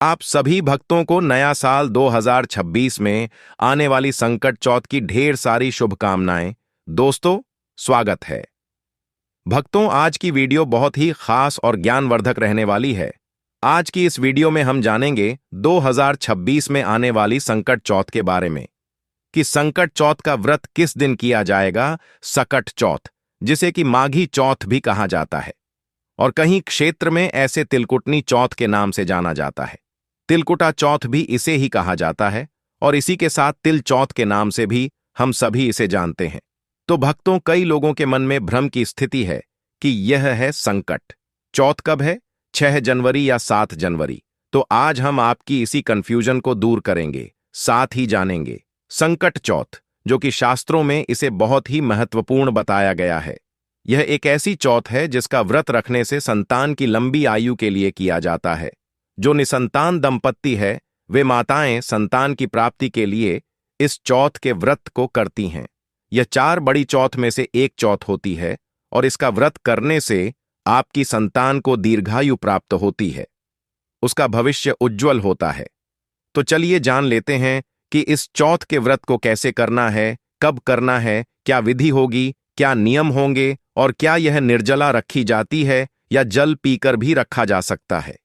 आप सभी भक्तों को नया साल 2026 में आने वाली संकट चौथ की ढेर सारी शुभकामनाएं। दोस्तों, स्वागत है। भक्तों, आज की वीडियो बहुत ही खास और ज्ञानवर्धक रहने वाली है। आज की इस वीडियो में हम जानेंगे 2026 में आने वाली संकट चौथ के बारे में कि संकट चौथ का व्रत किस दिन किया जाएगा। सकट चौथ, जिसे कि माघी चौथ भी कहा जाता है, और कहीं क्षेत्र में ऐसे तिलकुटनी चौथ के नाम से जाना जाता है। तिलकुटा चौथ भी इसे ही कहा जाता है, और इसी के साथ तिल चौथ के नाम से भी हम सभी इसे जानते हैं। तो भक्तों, कई लोगों के मन में भ्रम की स्थिति है कि यह है संकट चौथ कब है, 6 जनवरी या 7 जनवरी। तो आज हम आपकी इसी कंफ्यूजन को दूर करेंगे, साथ ही जानेंगे संकट चौथ, जो कि शास्त्रों में इसे बहुत ही महत्वपूर्ण बताया गया है। यह एक ऐसी चौथ है जिसका व्रत रखने से संतान की लंबी आयु के लिए किया जाता है। जो निसंतान दंपत्ति है, वे माताएं संतान की प्राप्ति के लिए इस चौथ के व्रत को करती हैं। यह 4 बड़ी चौथ में से एक चौथ होती है, और इसका व्रत करने से आपकी संतान को दीर्घायु प्राप्त होती है, उसका भविष्य उज्जवल होता है। तो चलिए जान लेते हैं कि इस चौथ के व्रत को कैसे करना है, कब करना है, क्या विधि होगी, क्या नियम होंगे, और क्या यह निर्जला रखी जाती है या जल पीकर भी रखा जा सकता है।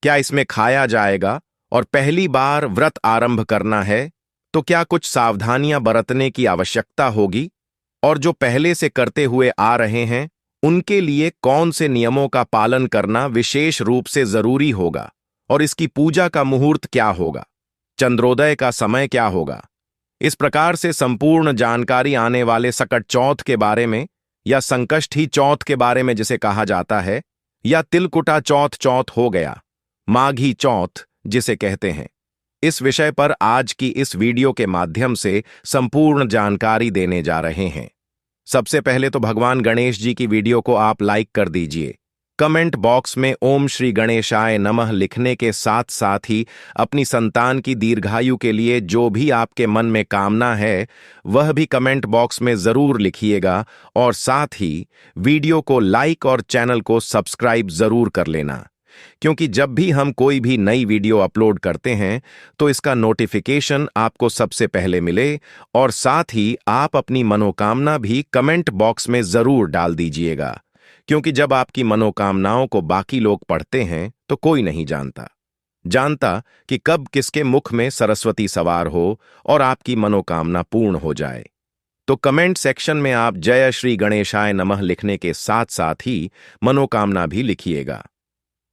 क्या इसमें खाया जाएगा, और पहली बार व्रत आरंभ करना है तो क्या कुछ सावधानियां बरतने की आवश्यकता होगी, और जो पहले से करते हुए आ रहे हैं उनके लिए कौन से नियमों का पालन करना विशेष रूप से जरूरी होगा, और इसकी पूजा का मुहूर्त क्या होगा, चंद्रोदय का समय क्या होगा। इस प्रकार से संपूर्ण जानकारी आने वाले सकट चौथ के बारे में, या संकष्टी चौथ के बारे में जिसे कहा जाता है, या तिलकुटा चौथ चौथ हो गया, माघी चौथ जिसे कहते हैं, इस विषय पर आज की इस वीडियो के माध्यम से संपूर्ण जानकारी देने जा रहे हैं। सबसे पहले तो भगवान गणेश जी की वीडियो को आप लाइक कर दीजिए। कमेंट बॉक्स में ओम श्री गणेशाय नमः लिखने के साथ साथ ही अपनी संतान की दीर्घायु के लिए जो भी आपके मन में कामना है वह भी कमेंट बॉक्स में जरूर लिखिएगा, और साथ ही वीडियो को लाइक और चैनल को सब्सक्राइब जरूर कर लेना, क्योंकि जब भी हम कोई भी नई वीडियो अपलोड करते हैं तो इसका नोटिफिकेशन आपको सबसे पहले मिले, और साथ ही आप अपनी मनोकामना भी कमेंट बॉक्स में जरूर डाल दीजिएगा, क्योंकि जब आपकी मनोकामनाओं को बाकी लोग पढ़ते हैं तो कोई नहीं जानता कि कब किसके मुख में सरस्वती सवार हो और आपकी मनोकामना पूर्ण हो जाए। तो कमेंट सेक्शन में आप जय श्री गणेशाय नमः लिखने के साथ साथ ही मनोकामना भी लिखिएगा।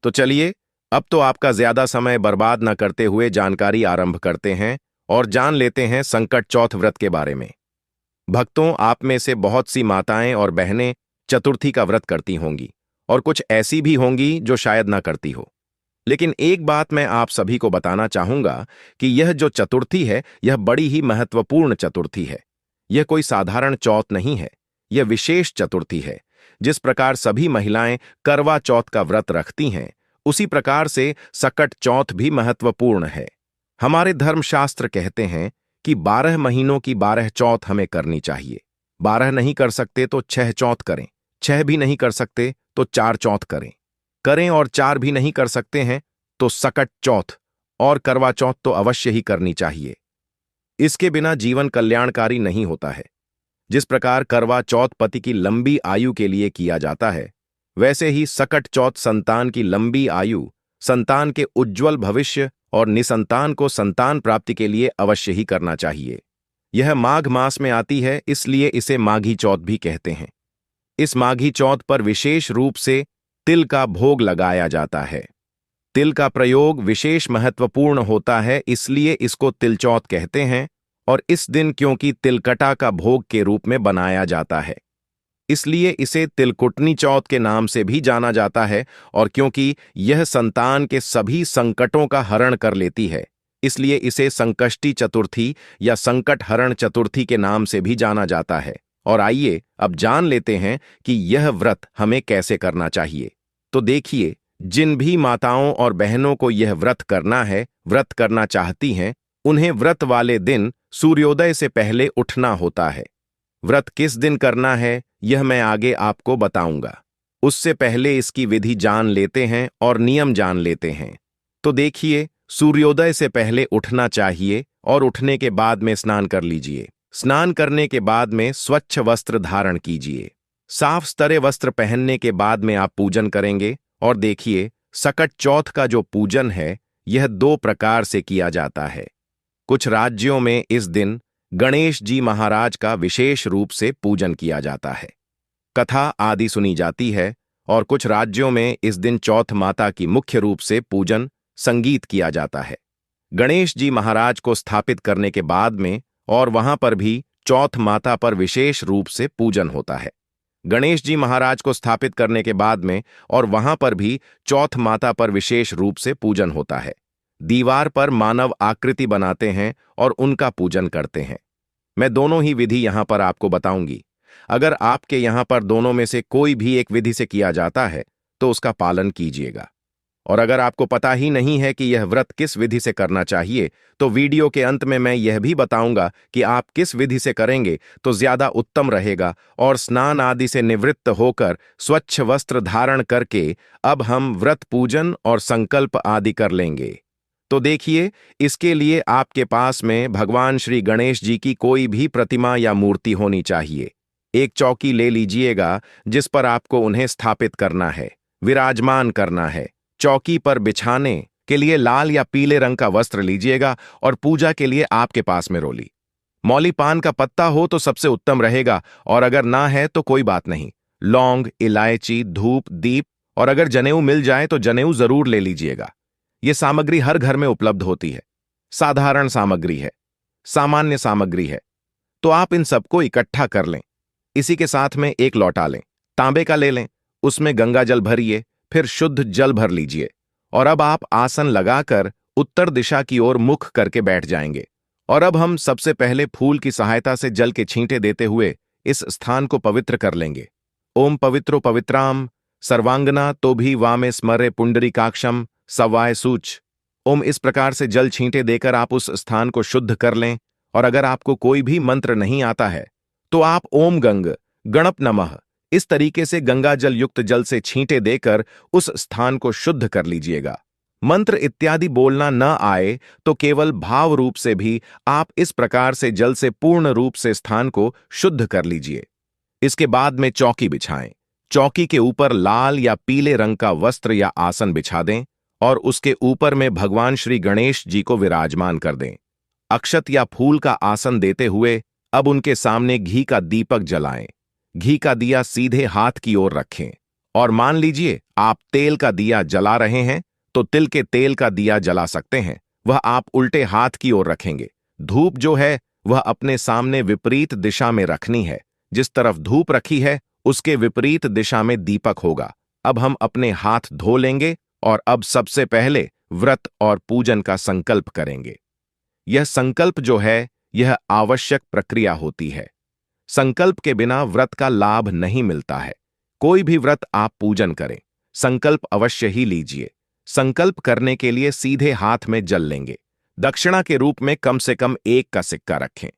तो चलिए, अब तो आपका ज्यादा समय बर्बाद न करते हुए जानकारी आरंभ करते हैं और जान लेते हैं संकट चौथ व्रत के बारे में। भक्तों, आप में से बहुत सी माताएं और बहनें चतुर्थी का व्रत करती होंगी, और कुछ ऐसी भी होंगी जो शायद ना करती हो। लेकिन एक बात मैं आप सभी को बताना चाहूंगा कि यह जो चतुर्थी है, यह बड़ी ही महत्वपूर्ण चतुर्थी है। यह कोई साधारण चौथ नहीं है, यह विशेष चतुर्थी है। जिस प्रकार सभी महिलाएं करवा चौथ का व्रत रखती हैं, उसी प्रकार से सकट चौथ भी महत्वपूर्ण है। हमारे धर्मशास्त्र कहते हैं कि 12 महीनों की 12 चौथ हमें करनी चाहिए। 12 नहीं कर सकते तो 6 चौथ करें, 6 भी नहीं कर सकते तो 4 चौथ करें, और 4 भी नहीं कर सकते हैं तो सकट चौथ और करवा चौथ तो अवश्य ही करनी चाहिए। इसके बिना जीवन कल्याणकारी नहीं होता है। जिस प्रकार करवा चौथ पति की लंबी आयु के लिए किया जाता है, वैसे ही सकट चौथ संतान की लंबी आयु, संतान के उज्जवल भविष्य और निसंतान को संतान प्राप्ति के लिए अवश्य ही करना चाहिए। यह माघ मास में आती है, इसलिए इसे माघी चौथ भी कहते हैं। इस माघी चौथ पर विशेष रूप से तिल का भोग लगाया जाता है। तिल का प्रयोग विशेष महत्वपूर्ण होता है, इसलिए इसको तिल चौथ कहते हैं, और इस दिन क्योंकि तिलकटा का भोग के रूप में बनाया जाता है, इसलिए इसे तिलकुटनी चौथ के नाम से भी जाना जाता है। और क्योंकि यह संतान के सभी संकटों का हरण कर लेती है, इसलिए इसे संकष्टी चतुर्थी या संकट हरण चतुर्थी के नाम से भी जाना जाता है। और आइए अब जान लेते हैं कि यह व्रत हमें कैसे करना चाहिए। तो देखिए, जिन भी माताओं और बहनों को यह व्रत करना है, व्रत करना चाहती हैं, उन्हें व्रत वाले दिन सूर्योदय से पहले उठना होता है। व्रत किस दिन करना है यह मैं आगे आपको बताऊंगा। उससे पहले इसकी विधि जान लेते हैं और नियम जान लेते हैं। तो देखिए, सूर्योदय से उठना उठना चाहिए और उठने के बाद में स्नान कर लीजिए। स्नान करने के बाद में स्वच्छ वस्त्र धारण कीजिए। साफ सुथरे वस्त्र पहनने के बाद में आप पूजन करेंगे। और देखिए, सकट चौथ का जो पूजन है यह 2 प्रकार से किया जाता है। कुछ राज्यों में इस दिन गणेश जी महाराज का विशेष रूप से पूजन किया जाता है, कथा आदि सुनी जाती है। और कुछ राज्यों में इस दिन चौथ माता की मुख्य रूप से पूजन संगीत किया जाता है। गणेश जी महाराज को स्थापित करने के बाद में और वहां पर भी चौथ माता पर विशेष रूप से पूजन होता है। गणेश जी महाराज को स्थापित करने के बाद में और वहां पर भी चौथ माता पर विशेष रूप से पूजन होता है। दीवार पर मानव आकृति बनाते हैं और उनका पूजन करते हैं। मैं दोनों ही विधि यहां पर आपको बताऊंगी। अगर आपके यहां पर दोनों में से कोई भी एक विधि से किया जाता है तो उसका पालन कीजिएगा। और अगर आपको पता ही नहीं है कि यह व्रत किस विधि से करना चाहिए तो वीडियो के अंत में मैं यह भी बताऊंगा कि आप किस विधि से करेंगे तो ज्यादा उत्तम रहेगा। और स्नान आदि से निवृत्त होकर स्वच्छ वस्त्र धारण करके अब हम व्रत पूजन और संकल्प आदि कर लेंगे। तो देखिए, इसके लिए आपके पास में भगवान श्री गणेश जी की कोई भी प्रतिमा या मूर्ति होनी चाहिए। एक चौकी ले लीजिएगा जिस पर आपको उन्हें स्थापित करना है, विराजमान करना है। चौकी पर बिछाने के लिए लाल या पीले रंग का वस्त्र लीजिएगा और पूजा के लिए आपके पास में रोली, मौली पान का पत्ता हो तो सबसे उत्तम रहेगा, और अगर ना है तो कोई बात नहीं। लौंग, इलायची, धूप, दीप और अगर जनेऊ मिल जाए तो जनेऊ जरूर ले लीजिएगा। यह सामग्री हर घर में उपलब्ध होती है, साधारण सामग्री है, सामान्य सामग्री है। तो आप इन सबको इकट्ठा कर लें। इसी के साथ में एक लौटा लें, तांबे का ले लें, उसमें गंगा जल भरिए, फिर शुद्ध जल भर लीजिए। और अब आप आसन लगाकर उत्तर दिशा की ओर मुख करके बैठ जाएंगे। और अब हम सबसे पहले फूल की सहायता से जल के छींटे देते हुए इस स्थान को पवित्र कर लेंगे। ओम पवित्रो पवित्राम सर्वांगना तो भी वामे स्मरे पुंडरीकाक्षम सवाय सूच। ओम इस प्रकार से जल छींटे देकर आप उस स्थान को शुद्ध कर लें। और अगर आपको कोई भी मंत्र नहीं आता है तो आप ओम गंग गणप नमः इस तरीके से गंगा जल युक्त जल से छींटे देकर उस स्थान को शुद्ध कर लीजिएगा। मंत्र इत्यादि बोलना न आए तो केवल भाव रूप से भी आप इस प्रकार से जल से पूर्ण रूप से स्थान को शुद्ध कर लीजिए। इसके बाद में चौकी बिछाएं। चौकी के ऊपर लाल या पीले रंग का वस्त्र या आसन बिछा दें और उसके ऊपर में भगवान श्री गणेश जी को विराजमान कर दें। अक्षत या फूल का आसन देते हुए अब उनके सामने घी का दीपक जलाएं। घी का दिया सीधे हाथ की ओर रखें। और मान लीजिए आप तेल का दिया जला रहे हैं तो तिल के तेल का दिया जला सकते हैं, वह आप उल्टे हाथ की ओर रखेंगे। धूप जो है वह अपने सामने विपरीत दिशा में रखनी है। जिस तरफ धूप रखी है उसके विपरीत दिशा में दीपक होगा। अब हम अपने हाथ धो लेंगे और अब सबसे पहले व्रत और पूजन का संकल्प करेंगे। यह संकल्प जो है यह आवश्यक प्रक्रिया होती है। संकल्प के बिना व्रत का लाभ नहीं मिलता है। कोई भी व्रत आप पूजन करें, संकल्प अवश्य ही लीजिए। संकल्प करने के लिए सीधे हाथ में जल लेंगे। दक्षिणा के रूप में कम से कम 1 का सिक्का रखें।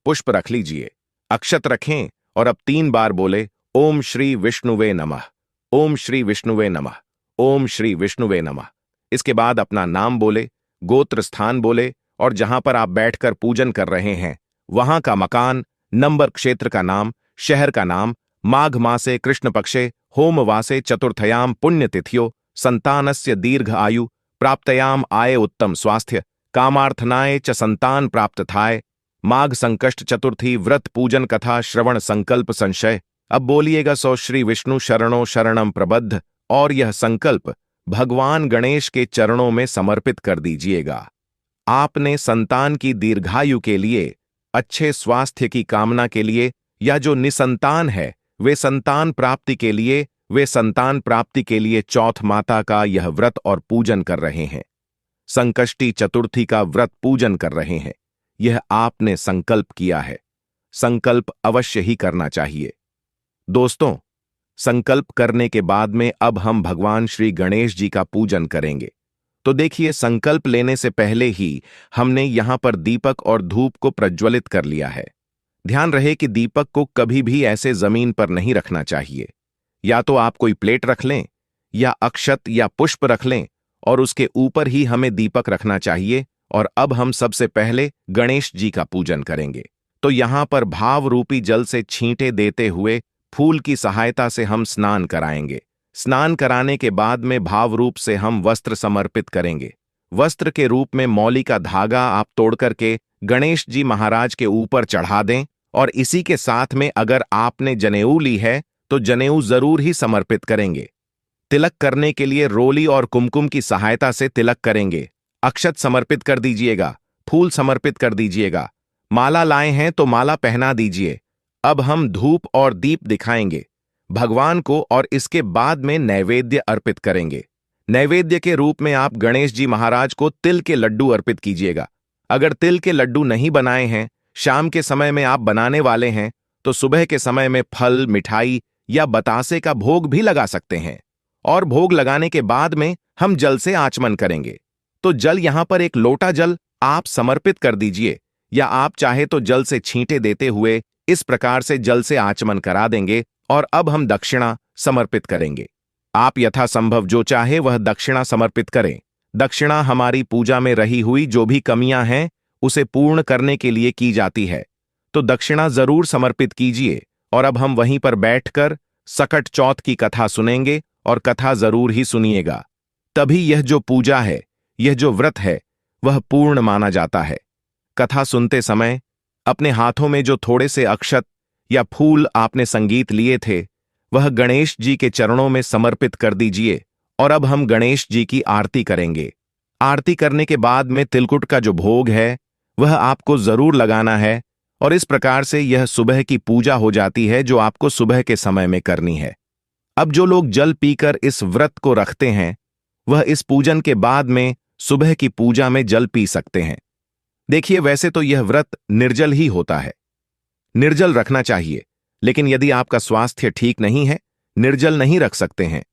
पुष्प रख लीजिए, अक्षत रखें और अब 3 बार बोले ओम श्री विष्णुवे नमः, ओम श्री विष्णुवे नमः, ओम श्री विष्णुवे नमः। इसके बाद अपना नाम बोले, गोत्र स्थान बोले और जहां पर आप बैठकर पूजन कर रहे हैं वहां का मकान, नंबर, क्षेत्र का नाम, शहर का नाम, माघ मासे कृष्ण पक्षे होमवासे चतुर्थयाम पुण्यतिथियो संतानस्य दीर्घ आयु प्राप्तयाम आय उत्तम स्वास्थ्य कामार्थनाय च संतान प्राप्त थाय माघ संकष्ट चतुर्थी व्रत पूजन कथा श्रवण संकल्प संशय। अब बोलिएगा सो श्री विष्णु शरणो शरणम प्रबद्ध और यह संकल्प भगवान गणेश के चरणों में समर्पित कर दीजिएगा। आपने संतान की दीर्घायु के लिए, अच्छे स्वास्थ्य की कामना के लिए या जो निसंतान है वे संतान प्राप्ति के लिए, वे संतान प्राप्ति के लिए चौथ माता का यह व्रत और पूजन कर रहे हैं। संकष्टी चतुर्थी का व्रत पूजन कर रहे हैं। यह आपने संकल्प किया है। संकल्प अवश्य ही करना चाहिए। दोस्तों, संकल्प करने के बाद में अब हम भगवान श्री गणेश जी का पूजन करेंगे। तो देखिए, संकल्प लेने से पहले ही हमने यहां पर दीपक और धूप को प्रज्वलित कर लिया है। ध्यान रहे कि दीपक को कभी भी ऐसे जमीन पर नहीं रखना चाहिए। या तो आप कोई प्लेट रख लें या अक्षत या पुष्प रख लें और उसके ऊपर ही हमें दीपक रखना चाहिए। और अब हम सबसे पहले गणेश जी का पूजन करेंगे। तो यहाँ पर भाव रूपी जल से छींटे देते हुए फूल की सहायता से हम स्नान कराएंगे। स्नान कराने के बाद में भाव रूप से हम वस्त्र समर्पित करेंगे। वस्त्र के रूप में मौली का धागा आप तोड़ करके गणेश जी महाराज के ऊपर चढ़ा दें। और इसी के साथ में अगर आपने जनेऊ ली है तो जनेऊ जरूर ही समर्पित करेंगे। तिलक करने के लिए रोली और कुमकुम की सहायता से तिलक करेंगे। अक्षत समर्पित कर दीजिएगा, फूल समर्पित कर दीजिएगा। माला लाए हैं तो माला पहना दीजिए। अब हम धूप और दीप दिखाएंगे भगवान को और इसके बाद में नैवेद्य अर्पित करेंगे। नैवेद्य के रूप में आप गणेश जी महाराज को तिल के लड्डू अर्पित कीजिएगा। अगर तिल के लड्डू नहीं बनाए हैं, शाम के समय में आप बनाने वाले हैं, तो सुबह के समय में फल, मिठाई या बतासे का भोग भी लगा सकते हैं। और भोग लगाने के बाद में हम जल से आचमन करेंगे। तो जल यहां पर एक लोटा जल आप समर्पित कर दीजिए, या आप चाहे तो जल से छींटे देते हुए इस प्रकार से जल से आचमन करा देंगे। और अब हम दक्षिणा समर्पित करेंगे। आप यथासंभव जो चाहे वह दक्षिणा समर्पित करें। दक्षिणा हमारी पूजा में रही हुई जो भी कमियां हैं उसे पूर्ण करने के लिए की जाती है। तो दक्षिणा जरूर समर्पित कीजिए। और अब हम वहीं पर बैठकर सकट चौथ की कथा सुनेंगे और कथा जरूर ही सुनिएगा। तभी यह जो पूजा है, यह जो व्रत है, वह पूर्ण माना जाता है। कथा सुनते समय अपने हाथों में जो थोड़े से अक्षत या फूल आपने संगीत लिए थे वह गणेश जी के चरणों में समर्पित कर दीजिए। और अब हम गणेश जी की आरती करेंगे। आरती करने के बाद में तिलकुट का जो भोग है वह आपको जरूर लगाना है। और इस प्रकार से यह सुबह की पूजा हो जाती है जो आपको सुबह के समय में करनी है। अब जो लोग जल पीकर इस व्रत को रखते हैं वह इस पूजन के बाद में सुबह की पूजा में जल पी सकते हैं। देखिए, वैसे तो यह व्रत निर्जल ही होता है, निर्जल रखना चाहिए। लेकिन यदि आपका स्वास्थ्य ठीक नहीं है, निर्जल नहीं रख सकते हैं,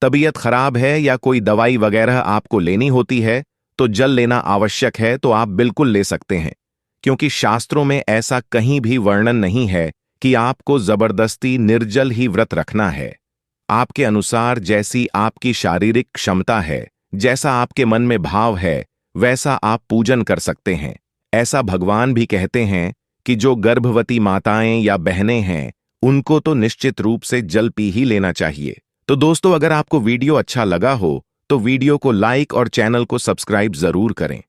तबीयत खराब है या कोई दवाई वगैरह आपको लेनी होती है तो जल लेना आवश्यक है, तो आप बिल्कुल ले सकते हैं। क्योंकि शास्त्रों में ऐसा कहीं भी वर्णन नहीं है कि आपको जबरदस्ती निर्जल ही व्रत रखना है। आपके अनुसार जैसी आपकी शारीरिक क्षमता है, जैसा आपके मन में भाव है, वैसा आप पूजन कर सकते हैं। ऐसा भगवान भी कहते हैं कि जो गर्भवती माताएं या बहनें हैं उनको तो निश्चित रूप से जल पी ही लेना चाहिए। तो दोस्तों, अगर आपको वीडियो अच्छा लगा हो तो वीडियो को लाइक और चैनल को सब्सक्राइब जरूर करें।